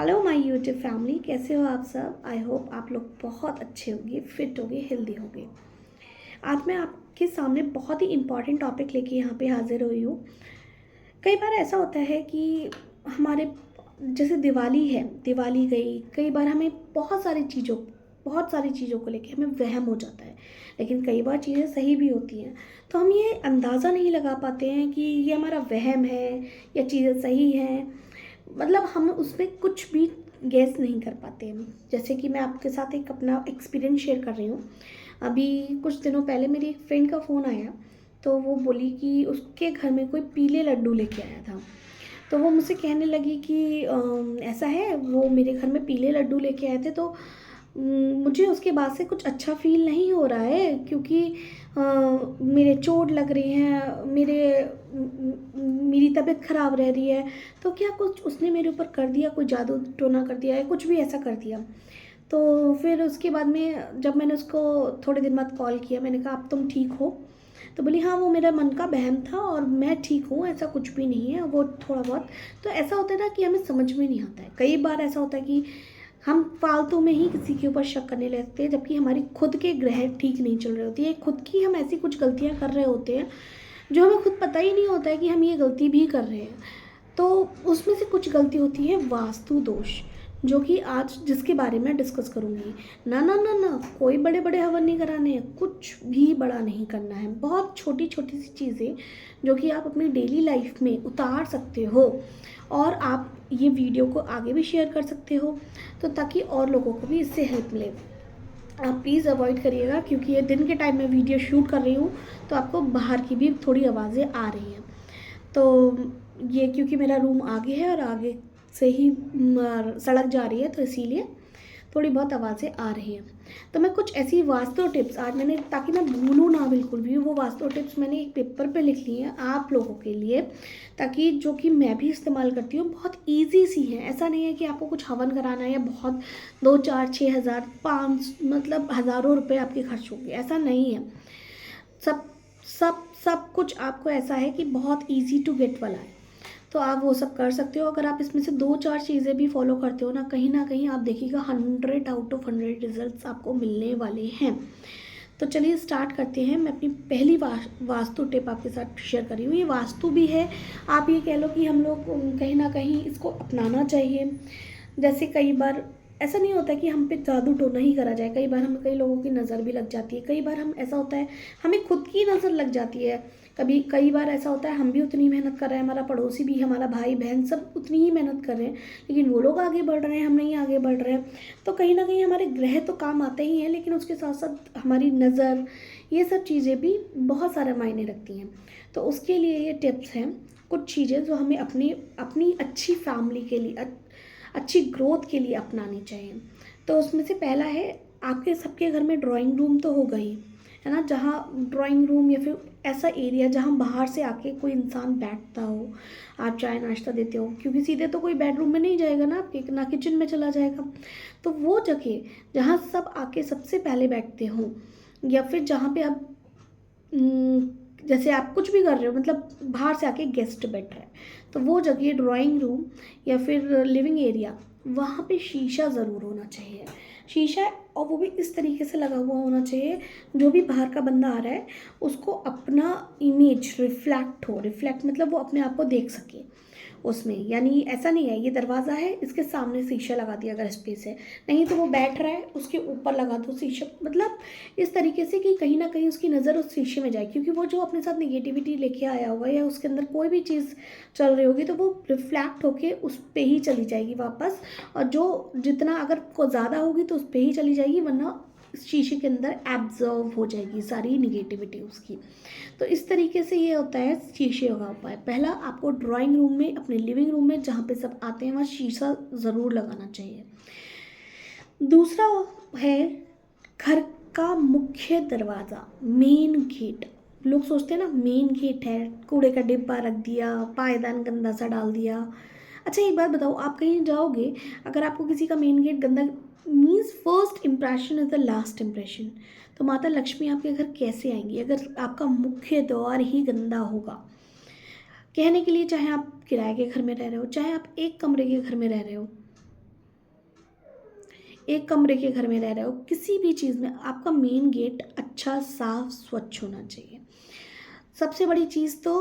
Hello my YouTube family, कैसे हो आप सब। आई होप आप लोग बहुत अच्छे होंगे, फिट होंगे, हेल्दी होंगे। आज मैं आपके सामने बहुत ही इम्पॉर्टेंट टॉपिक लेके यहाँ पे हाजिर हुई हूँ। कई बार ऐसा होता है कि हमारे जैसे दिवाली है, दिवाली गई, कई बार हमें बहुत सारी चीज़ों को लेके हमें वहम हो जाता है। लेकिन कई बार चीज़ें सही भी होती हैं, तो हम ये अंदाज़ा नहीं लगा पाते हैं कि ये हमारा वहम है या चीज़ें सही हैं। मतलब हम उसमें कुछ भी गेस नहीं कर पाते हैं। जैसे कि मैं आपके साथ एक अपना एक्सपीरियंस शेयर कर रही हूँ। अभी कुछ दिनों पहले मेरी एक फ्रेंड का फ़ोन आया, तो वो बोली कि उसके घर में कोई पीले लड्डू लेके आया था। तो वो मुझसे कहने लगी कि ऐसा है, वो मेरे घर में पीले लड्डू लेके आए थे, तो मुझे उसके बाद से कुछ अच्छा फ़ील नहीं हो रहा है, क्योंकि मेरे चोट लग रही हैं, मेरी तबीयत ख़राब रह रही है। तो क्या कुछ उसने मेरे ऊपर कर दिया, कोई जादू टोना कर दिया है, कुछ भी ऐसा कर दिया। तो फिर उसके बाद में जब मैंने उसको थोड़े दिन बाद कॉल किया, मैंने कहा अब तुम ठीक हो। तो बोली हाँ, वो मेरा मन का वहम था और मैं ठीक हूँ, ऐसा कुछ भी नहीं है, वो थोड़ा बहुत। तो ऐसा होता है ना कि हमें समझ में नहीं आता है। कई बार ऐसा होता है कि हम फालतू में ही किसी के ऊपर शक करने लगते हैं, जबकि हमारी खुद के ग्रह ठीक नहीं चल रहे होती है, खुद की हम ऐसी कुछ गलतियाँ कर रहे होते हैं जो हमें खुद पता ही नहीं होता है कि हम ये गलती भी कर रहे हैं। तो उसमें से कुछ गलती होती है वास्तु दोष, जो कि आज जिसके बारे में डिस्कस करूँगी। ना ना ना ना, कोई बड़े बड़े हवन नहीं कराने हैं, कुछ भी बड़ा नहीं करना है। बहुत छोटी छोटी सी चीज़ें जो कि आप अपनी डेली लाइफ में उतार सकते हो, और आप ये वीडियो को आगे भी शेयर कर सकते हो, तो ताकि और लोगों को भी इससे हेल्प मिले। आप प्लीज़ अवॉइड करिएगा, क्योंकि ये दिन के टाइम में वीडियो शूट कर रही हूँ, तो आपको बाहर की भी थोड़ी आवाज़ें आ रही हैं। तो ये क्योंकि मेरा रूम आगे है और आगे से ही सड़क जा रही है, तो इसीलिए थोड़ी बहुत आवाज़ें आ रही हैं। तो मैं कुछ ऐसी वास्तु टिप्स आज मैंने, ताकि मैं भूलूँ ना बिल्कुल भी, वो वास्तु टिप्स मैंने एक पेपर पे लिख ली हैं आप लोगों के लिए, ताकि जो कि मैं भी इस्तेमाल करती हूँ। बहुत ईजी सी है, ऐसा नहीं है कि आपको कुछ हवन कराना है या बहुत 2 4 6 हज़ार 5 मतलब हज़ारों रुपये आपके खर्च होंगे, ऐसा नहीं है। सब सब कुछ आपको ऐसा है कि बहुत इजी टू गेट वाला है, तो आप वो सब कर सकते हो। अगर आप इसमें से 2 4 चीज़ें भी फॉलो करते हो ना कहीं आप देखिएगा 100 आउट ऑफ 100 रिजल्ट्स आपको मिलने वाले हैं। तो चलिए स्टार्ट करते हैं। मैं अपनी पहली वास्तु टिप आपके साथ शेयर कर रही हूँ। ये वास्तु भी है, आप ये कह लो कि हम लोग कहीं ना कहीं इसको अपनाना चाहिए। जैसे कई बार ऐसा नहीं होता कि हम पे जादू टोना ही करा जाए, कई बार हमें कई लोगों की नज़र भी लग जाती है, कई बार हम ऐसा होता है हमें खुद की नज़र लग जाती है। कई बार ऐसा होता है हम भी उतनी मेहनत कर रहे हैं, हमारा पड़ोसी भी, हमारा भाई बहन सब उतनी ही मेहनत कर रहे हैं, लेकिन वो लोग आगे बढ़ रहे हैं, हम नहीं आगे बढ़ रहे हैं। तो कहीं ना कहीं हमारे ग्रह तो काम आते ही हैं, लेकिन उसके साथ साथ हमारी नज़र, ये सब चीज़ें भी बहुत सारे मायने रखती हैं। तो उसके लिए ये टिप्स हैं, कुछ चीज़ें जो हमें अपनी अपनी अच्छी फैमिली के लिए, अच्छी ग्रोथ के लिए अपनानी चाहिए। तो उसमें से पहला है, आपके सबके घर में ड्राइंग रूम तो होगा ही, है ना। जहाँ ड्राइंग रूम या फिर ऐसा एरिया जहाँ बाहर से आके कोई इंसान बैठता हो, आप चाय नाश्ता देते हो, क्योंकि सीधे तो कोई बेडरूम में नहीं जाएगा ना आपके, ना किचन में चला जाएगा। तो वो जगह जहाँ सब आके सबसे पहले बैठते हो, या फिर जहाँ पे आप जैसे आप कुछ भी कर रहे हो, मतलब बाहर से आके गेस्ट बैठ रहे हैं, तो वो जगह ड्राइंग रूम या फिर लिविंग एरिया, वहाँ पे शीशा ज़रूर होना चाहिए। शीशा, और वो भी इस तरीके से लगा हुआ होना चाहिए, जो भी बाहर का बंदा आ रहा है उसको अपना इमेज रिफ्लेक्ट मतलब वो अपने आप को देख सके उसमें। यानी ऐसा नहीं है ये दरवाज़ा है, इसके सामने शीशा लगा दिया अगर स्पेस है, नहीं तो वो बैठ रहा है उसके ऊपर लगा दो शीशा, मतलब इस तरीके से कि कहीं ना कहीं उसकी नज़र उस शीशे में जाए, क्योंकि वो जो अपने साथ निगेटिविटी लेके आया होगा या उसके अंदर कोई भी चीज़ चल रही होगी, तो वो रिफ्लेक्ट होके उस पर ही चली जाएगी वापस। और जो जितना अगर को ज़्यादा होगी तो उस पर ही चली जाएगी, वरना शीशे के अंदर एब्जॉर्व हो जाएगी सारी निगेटिविटी उसकी। तो इस तरीके से ये होता है शीशे का उपाय। पहला, आपको ड्राइंग रूम में, अपने लिविंग रूम में जहाँ पे सब आते हैं वहाँ शीशा ज़रूर लगाना चाहिए। दूसरा है घर का मुख्य दरवाज़ा, मेन गेट। लोग सोचते हैं ना मेन गेट है, कूड़े का डिब्बा रख दिया, पायदान गंदा सा डाल दिया। अच्छा एक बात बताओ, आप कहीं जाओगे, अगर आपको किसी का मेन गेट गंदा, means first impression is the last impression. तो माता लक्ष्मी आपके घर कैसे आएंगी अगर आपका मुख्य द्वार ही गंदा होगा। कहने के लिए, चाहे आप किराए के घर में रह रहे हो, चाहे आप एक कमरे के घर में रह रहे हो, एक कमरे के घर में रह रहे हो, किसी भी चीज़ में आपका मेन गेट अच्छा साफ स्वच्छ होना चाहिए। सबसे बड़ी चीज़ तो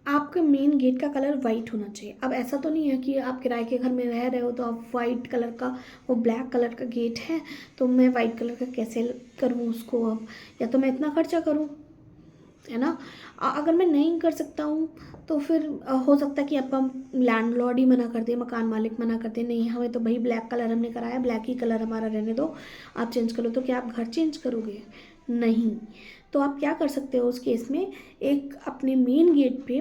आपके मेन गेट का कलर वाइट होना चाहिए। अब ऐसा तो नहीं है कि आप किराए के घर में रह रहे हो तो आप वाइट कलर का, वो ब्लैक कलर का गेट है तो मैं वाइट कलर का कैसे करूँ उसको, अब या तो मैं इतना खर्चा करूँ, है ना। अगर मैं नहीं कर सकता हूँ तो फिर हो सकता है कि आपका लैंडलॉर्ड ही मना कर दे, मकान मालिक मना कर दे, नहीं हमें तो भाई ब्लैक कलर हमने कराया, ब्लैक ही कलर हमारा रहने दो, आप चेंज कर लो। तो क्या आप घर चेंज करोगे? नहीं। तो आप क्या कर सकते हो उस केस में, एक अपने मेन गेट पे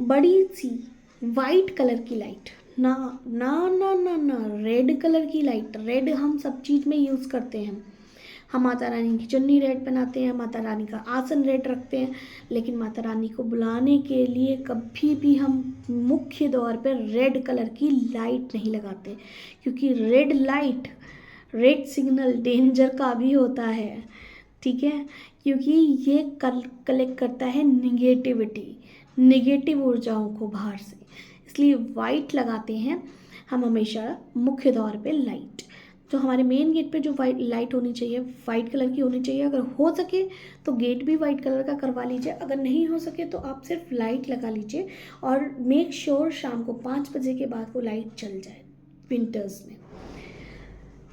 बड़ी सी वाइट कलर की लाइट, ना ना ना ना ना रेड कलर की लाइट, रेड हम सब चीज़ में यूज़ करते हैं। हम माता रानी की चुन्नी रेड पहनाते हैं, माता रानी का आसन रेड रखते हैं, लेकिन माता रानी को बुलाने के लिए कभी भी हम मुख्य द्वार पर रेड कलर की लाइट नहीं लगाते, क्योंकि red light, red signal danger का भी होता है, ठीक है। क्योंकि ये कलेक्ट करता है निगेटिविटी, निगेटिव ऊर्जाओं को बाहर से, इसलिए वाइट लगाते हैं हम हमेशा मुख्य द्वार पे लाइट। तो हमारे मेन गेट पे जो वाइट लाइट होनी चाहिए, वाइट कलर की होनी चाहिए। अगर हो सके तो गेट भी वाइट कलर का करवा लीजिए, अगर नहीं हो सके तो आप सिर्फ लाइट लगा लीजिए, और मेक श्योर शाम को 5 बजे के बाद वो लाइट चल जाए विंटर्स में।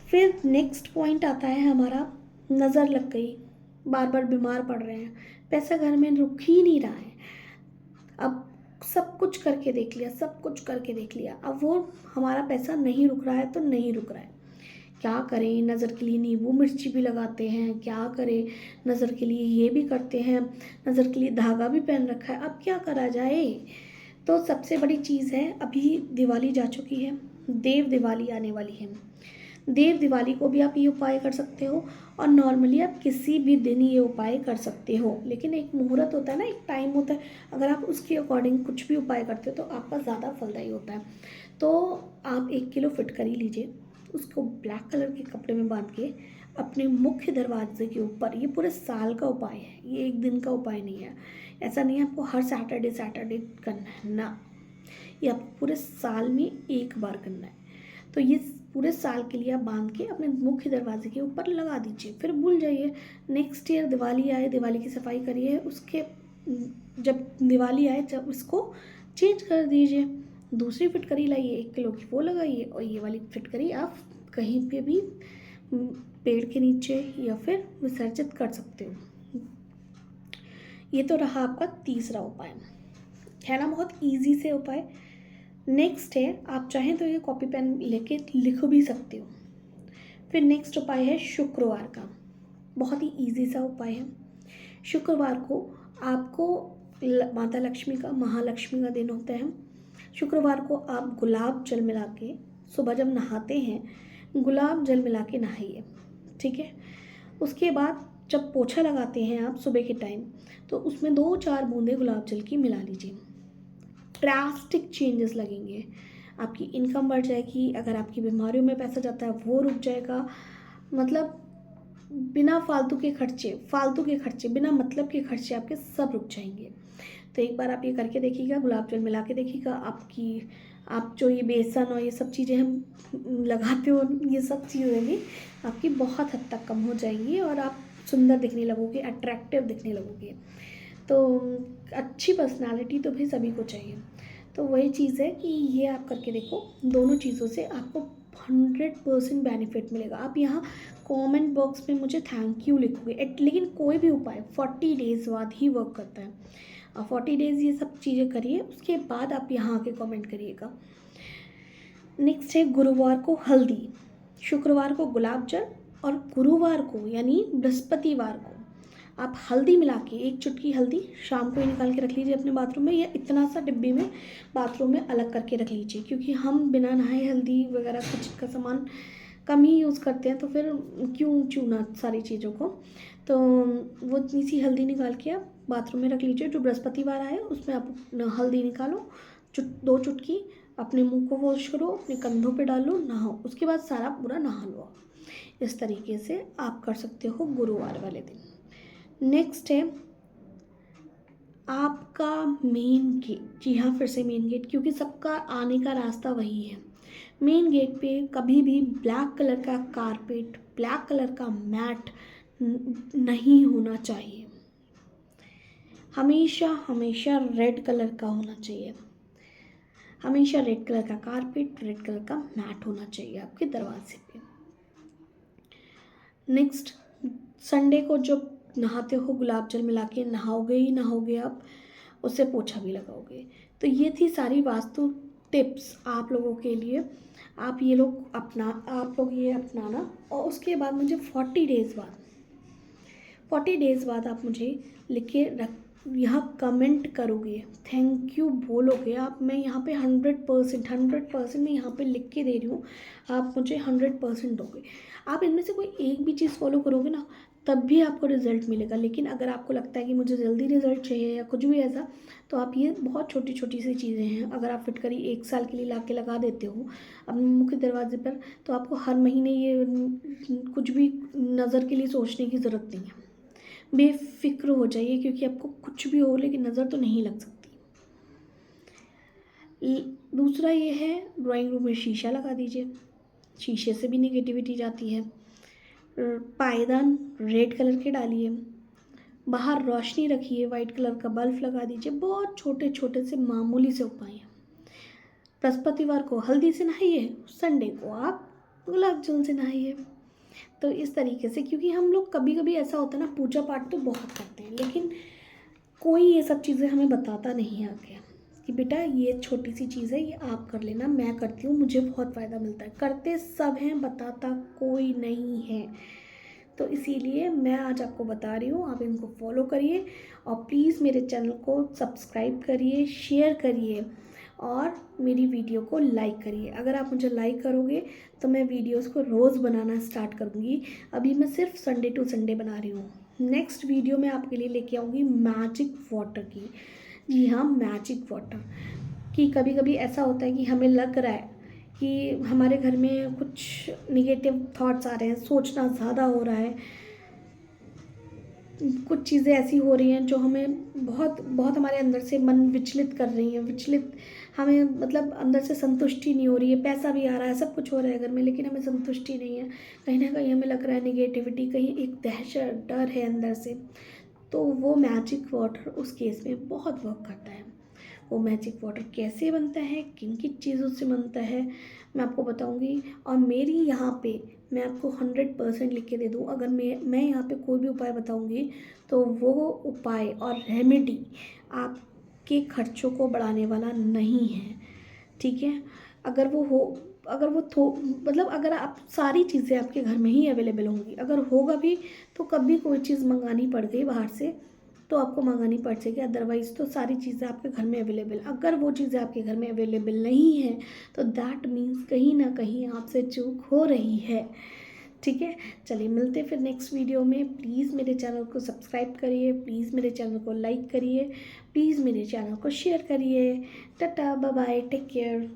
फिर नेक्स्ट पॉइंट आता है हमारा, नज़र लग गई, बार बार बीमार पड़ रहे हैं, पैसा घर में रुक ही नहीं रहा है, अब सब कुछ करके देख लिया, सब कुछ करके देख लिया, अब वो हमारा पैसा नहीं रुक रहा है तो नहीं रुक रहा है, क्या करें। नज़र के लिए नींबू मिर्ची भी लगाते हैं, क्या करें, नज़र के लिए ये भी करते हैं, नज़र के लिए धागा भी पहन रखा है, अब क्या करा जाए। तो सबसे बड़ी चीज़ है, अभी दिवाली जा चुकी है, देव दिवाली आने वाली है। देव दिवाली को भी आप ये उपाय कर सकते हो, और नॉर्मली आप किसी भी दिन ये उपाय कर सकते हो, लेकिन एक मुहूर्त होता है ना, एक टाइम होता है, अगर आप उसके अकॉर्डिंग कुछ भी उपाय करते हो तो आपका ज़्यादा फलदायी होता है। तो आप 1 किलो फिटकरी लीजिए, उसको ब्लैक कलर के कपड़े में बांध के अपने मुख्य दरवाजे के ऊपर, ये पूरे साल का उपाय है, ये एक दिन का उपाय नहीं है, ऐसा नहीं है आपको हर सैटरडे सैटरडे करना है ना, ये आपको पूरे साल में एक बार करना है। तो ये पूरे साल के लिए आप बांध के अपने मुख्य दरवाजे के ऊपर लगा दीजिए, फिर भूल जाइए। नेक्स्ट ईयर दिवाली आए, दिवाली की सफाई करिए, उसके जब दिवाली आए जब उसको चेंज कर दीजिए, दूसरी फिटकरी लाइए 1 किलो की, वो लगाइए, और ये वाली फिटकरी आप कहीं पे भी पेड़ के नीचे या फिर विसर्जित कर सकते हो। ये तो रहा आपका तीसरा उपाय, है ना, बहुत इजी से उपाय। नेक्स्ट है, आप चाहें तो ये कॉपी पेन लेके लिख भी सकते हो। फिर नेक्स्ट उपाय है शुक्रवार का, बहुत ही इजी सा उपाय है। शुक्रवार को आपको माता लक्ष्मी का, महालक्ष्मी का दिन होता है। शुक्रवार को आप गुलाब जल मिला के, सुबह जब नहाते हैं गुलाब जल मिला के नहाइए, ठीक है। उसके बाद जब पोछा लगाते हैं आप सुबह के टाइम, तो उसमें 2-4 बूंदे गुलाब जल की मिला लीजिए। ड्रास्टिक चेंजेस लगेंगे, आपकी इनकम बढ़ जाएगी, अगर आपकी बीमारियों में पैसा जाता है वो रुक जाएगा, मतलब बिना फालतू के खर्चे, बिना मतलब के खर्चे आपके सब रुक जाएंगे। तो एक बार आप ये करके देखिएगा, गुलाब जल मिला के देखिएगा, आप जो ये बेसन और ये सब चीज़ें हम लगाते हो, ये सब चीज़ें भी आपकी बहुत हद तक कम हो जाएंगी, और आप सुंदर दिखने लगोगे, अट्रैक्टिव दिखने लगोगे। तो अच्छी पर्सनालिटी तो भी सभी को चाहिए। तो वही चीज़ है कि ये आप करके देखो, दोनों चीज़ों से आपको 100% बेनिफिट मिलेगा। आप यहाँ कमेंट बॉक्स में मुझे थैंक यू लिखोगे, लेकिन कोई भी उपाय 40 डेज़ बाद ही वर्क करता है। 40 डेज़ ये सब चीज़ें करिए, उसके बाद आप यहाँ आके कमेंट करिएगा। नेक्स्ट है गुरुवार को हल्दी, शुक्रवार को गुलाब जल, और गुरुवार को यानी बृहस्पतिवार को आप हल्दी मिला के, 1 चुटकी हल्दी शाम को ही निकाल के रख लीजिए अपने बाथरूम में, या इतना सा डिब्बे में बाथरूम में अलग करके रख लीजिए, क्योंकि हम बिना नहाए हल्दी वगैरह कुछ का सामान कम ही यूज़ करते हैं, तो फिर क्यों चूना सारी चीज़ों को। तो वो इतनी सी हल्दी निकाल के आप बाथरूम में रख लीजिए, जो बृहस्पतिवार आए उसमें आप हल्दी निकालो, 2 चुटकी, अपने मुंह को वॉश करो, अपने कंधों पे डालो, नहाओ, उसके बाद सारा पूरा नहा लो। इस तरीके से आप कर सकते हो गुरुवार वाले दिन। नेक्स्ट है आपका मेन गेट, जी हाँ फिर से मेन गेट, क्योंकि सबका आने का रास्ता वही है, मेन गेट पे कभी भी ब्लैक कलर का कारपेट, ब्लैक कलर का मैट नहीं होना चाहिए। हमेशा हमेशा रेड कलर का होना चाहिए। हमेशा रेड कलर का कारपेट, रेड कलर का मैट होना चाहिए आपके दरवाजे पे। नेक्स्ट, संडे को जब नहाते हो गुलाब जल मिला के नहाओगे ही नहाओगे आप, उससे पोछा भी लगाओगे। तो ये थी सारी वास्तु टिप्स आप लोगों के लिए। आप ये अपनाना, और उसके बाद मुझे 40 डेज़ बाद आप मुझे लिख के यहाँ कमेंट करोगे, थैंक यू बोलोगे आप। मैं यहाँ पे 100% मैं यहाँ पे लिख के दे रही हूँ, आप मुझे 100% दोगे। आप इनमें से कोई एक भी चीज़ फॉलो करोगे ना, तब भी आपको रिज़ल्ट मिलेगा। लेकिन अगर आपको लगता है कि मुझे जल्दी रिज़ल्ट चाहिए या कुछ भी ऐसा, तो आप ये बहुत छोटी छोटी सी चीज़ें हैं, अगर आप फिटकरी 1 साल के लिए ला के लगा देते हो अपने मुख्य दरवाजे पर, तो आपको हर महीने ये कुछ भी नज़र के लिए सोचने की ज़रूरत नहीं है। बेफिक्र हो जाइए, क्योंकि आपको कुछ भी हो लेकिन नज़र तो नहीं लग सकती। दूसरा ये है, ड्राइंग रूम में शीशा लगा दीजिए, शीशे से भी नेगेटिविटी जाती है। पायदान रेड कलर के डालिए, बाहर रोशनी रखिए, वाइट कलर का बल्ब लगा दीजिए। बहुत छोटे छोटे से मामूली से उपाय हैं। बृहस्पतिवार को हल्दी से नहाइए, संडे को आप गुलाब जल से नहाइए। तो इस तरीके से, क्योंकि हम लोग कभी कभी ऐसा होता है ना, पूजा पाठ तो बहुत करते हैं, लेकिन कोई ये सब चीज़ें हमें बताता नहीं है आगे कि बेटा ये छोटी सी चीज़ है, ये आप कर लेना, मैं करती हूँ, मुझे बहुत फ़ायदा मिलता है। करते सब हैं, बताता कोई नहीं है। तो इसीलिए मैं आज आपको बता रही हूँ, आप इनको फॉलो करिए और प्लीज़ मेरे चैनल को सब्सक्राइब करिए, शेयर करिए और मेरी वीडियो को लाइक करिए। अगर आप मुझे लाइक करोगे तो मैं वीडियोस को रोज़ बनाना स्टार्ट करूँगी। अभी मैं सिर्फ संडे टू संडे बना रही हूँ। नेक्स्ट वीडियो में आपके लिए लेके आऊँगी मैजिक वाटर की। जी हाँ, मैजिक वाटर कि कभी कभी ऐसा होता है कि हमें लग रहा है कि हमारे घर में कुछ निगेटिव थॉट्स आ रहे हैं, सोचना ज़्यादा हो रहा है, कुछ चीज़ें ऐसी हो रही हैं जो हमें बहुत बहुत हमारे अंदर से मन विचलित कर रही हैं, हमें मतलब अंदर से संतुष्टि नहीं हो रही है। पैसा भी आ रहा है, सब कुछ हो रहा है घर में, लेकिन हमें संतुष्टि नहीं है। कहीं ना कहीं हमें लग रहा है निगेटिविटी, कहीं एक दहशत, डर है अंदर से। तो वो मैजिक वाटर उस केस में बहुत वर्क करता है। वो मैजिक वाटर कैसे बनता है, किन किन चीज़ों से बनता है, मैं आपको बताऊंगी। और मेरी यहाँ पे मैं आपको 100% लिख के दे दूँ। अगर मैं यहाँ पे कोई भी उपाय बताऊंगी तो वो उपाय और रेमेडी आपके खर्चों को बढ़ाने वाला नहीं है, ठीक है। अगर वो हो, अगर वो मतलब अगर आप सारी चीज़ें आपके घर में ही अवेलेबल होंगी, अगर होगा भी तो कभी कोई चीज़ मंगानी पड़ गई बाहर से तो आपको मंगानी पड़ जाएगी, अदरवाइज़ तो सारी चीज़ें आपके घर में अवेलेबल। अगर वो चीज़ें आपके घर में अवेलेबल नहीं है तो दैट मीन्स कहीं ना कहीं आपसे चूक हो रही है, ठीक है। चलिए मिलते फिर नेक्स्ट वीडियो में। प्लीज़ मेरे चैनल को सब्सक्राइब करिए, प्लीज़ मेरे चैनल को लाइक करिए, प्लीज़ मेरे चैनल को शेयर करिए। Tata, bye bye, take care.